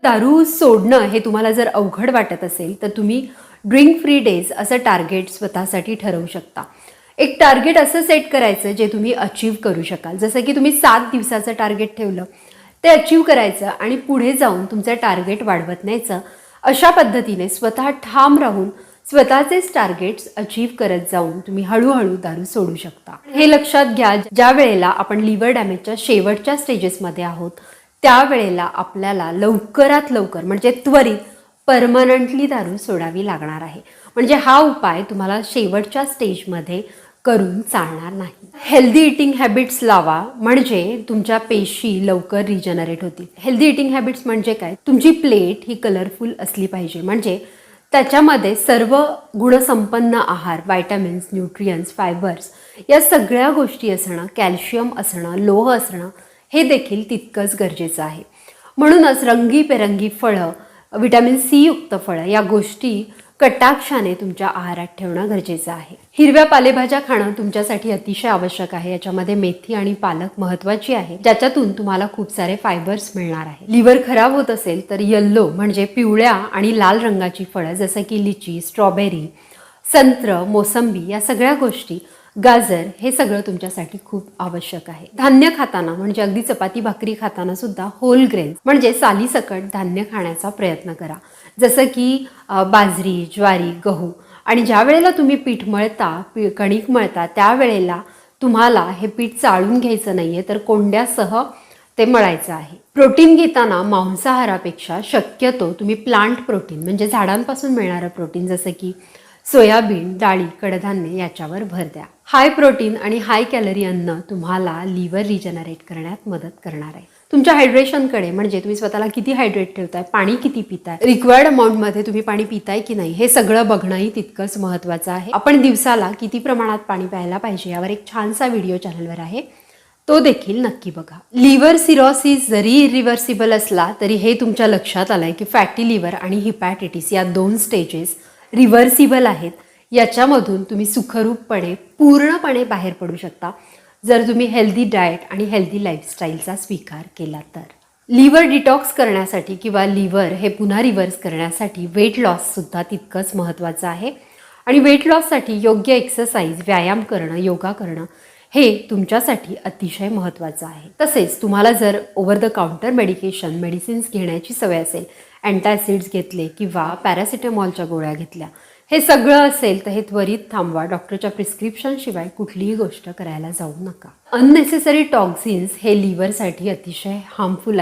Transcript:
दारू सोडणं हे तुम्हाला जर अवघड वाटत असेल तर तुम्ही ड्रिंक फ्री डेज असं टार्गेट स्वतःसाठी ठरवू शकता. एक टार्गेट असं सेट करायचं जे तुम्ही अचीव्ह करू शकाल. जसं की तुम्ही 7 दिवसाचं टार्गेट ठेवलं ते अचीव्ह करायचं आणि पुढे जाऊन तुमचं टार्गेट वाढवत न्यायचं. अशा पद्धतीने स्वतः ठाम राहून स्वतःचेच टार्गेट्स अचीव्ह करत जाऊन तुम्ही हळूहळू दारू सोडू शकता. हे लक्षात घ्या, ज्या वेळेला आपण लिव्हर डॅमेजच्या शेवटच्या स्टेजेसमध्ये आहोत त्यावेळेला आपल्याला लवकरात लवकर म्हणजे त्वरित परमनंटली दारू सोडावी लागणार आहे. म्हणजे हा उपाय तुम्हाला शेवटच्या स्टेजमध्ये करून चालणार नाही. हेल्दी इटिंग हॅबिट्स लावा म्हणजे तुमच्या पेशी लवकर रिजनरेट होतील. हेल्दी इटिंग हॅबिट्स म्हणजे काय? तुमची प्लेट ही कलरफुल असली पाहिजे. म्हणजे त्याच्यामध्ये सर्व गुणसंपन्न आहार, व्हायटामिन्स, न्यूट्रियन्स, फायबर्स या सगळ्या गोष्टी असणं, कॅल्शियम असणं, लोह असणं हे देखील तितकंच गरजेचं आहे. म्हणूनच रंगीबेरंगी फळं, व्हिटॅमिन सी युक्त फळं या गोष्टी कटाक्षाने तुमच्या आहारात ठेवणं गरजेचं आहे. हिरव्या पालेभाज्या खाणं तुमच्यासाठी अतिशय आवश्यक आहे. याच्यामध्ये मेथी आणि पालक महत्त्वाची आहे, ज्याच्यातून तुम्हाला खूप सारे फायबर्स मिळणार आहे. लिव्हर खराब होत असेल तर येल्लो म्हणजे पिवळ्या आणि लाल रंगाची फळं जसं की लिची, स्ट्रॉबेरी, संत्र, मोसंबी या सगळ्या गोष्टी, गाजर हे सगळं तुमच्यासाठी खूप आवश्यक आहे. धान्य खाताना म्हणजे अगदी चपाती भाकरी खाताना सुद्धा होल ग्रेन म्हणजे सालीसकट धान्य खाण्याचा प्रयत्न करा. जसं की बाजरी, ज्वारी, गहू. आणि ज्या वेळेला तुम्ही पीठ मळता, कणिक मळता त्यावेळेला तुम्हाला हे पीठ चाळून घ्यायचं नाहीये तर कोंड्यासह ते मळायचं आहे. प्रोटीन घेताना मांसाहारापेक्षा शक्यतो तुम्ही प्लांट प्रोटीन म्हणजे झाडांपासून मिळणारं प्रोटीन जसं की सोयाबीन, डाळी, कडधान्य याच्यावर भर द्या. हाय प्रोटीन आणि हाय कॅलरी अन्न तुम्हाला लिव्हर रिजनरेट करण्यात मदत करणार आहे. तुमच्या हायड्रेशनकडे म्हणजे तुम्ही स्वतःला किती हायड्रेट ठेवताय, पाणी किती पिताय, रिक्वायर्ड अमाऊंटमध्ये तुम्ही पाणी पिताय की नाही हे सगळं बघणंही तितकंच महत्त्वाचं आहे. आपण दिवसाला किती प्रमाणात पाणी प्यायला पाहिजे यावर एक छानसा व्हिडिओ चॅनलवर आहे, तो देखील नक्की बघा. लिव्हर सिरोसिस जरी इरिव्हर्सिबल असला तरी हे तुमच्या लक्षात आलंय की फॅटी लिव्हर आणि हिपॅटायटिस या 2 स्टेजेस रिव्हर्सिबल आहेत. याच्यामधून तुम्ही सुखरूपपणे पूर्णपणे बाहेर पडू शकता जर तुम्ही हेल्दी डाएट आणि हेल्दी लाईफस्टाईलचा स्वीकार केला तर. लिव्हर डिटॉक्स करण्यासाठी किंवा लिव्हर हे पुन्हा रिव्हर्स करण्यासाठी वेट लॉससुद्धा तितकंच महत्त्वाचं आहे. आणि वेट लॉससाठी योग्य एक्सरसाइज, व्यायाम करणं, योगा करणं हे तुमच्यासाठी अतिशय महत्त्वाचं आहे. तसेच तुम्हाला जर ओव्हर द काउंटर मेडिसिन्स घेण्याची सवय असेल, अँटासिड्स घेतले किंवा पॅरासिटामॉलच्या गोळ्या घेतल्या, हे सगळं असेल तर हे त्वरित थांबवा. डॉक्टरच्या प्रिस्क्रिप्शनशिवाय कुठलीही गोष्ट करायला जाऊ नका. अननेसेसरी टॉक्झिन्स हे लिव्हरसाठी अतिशय हार्मफुल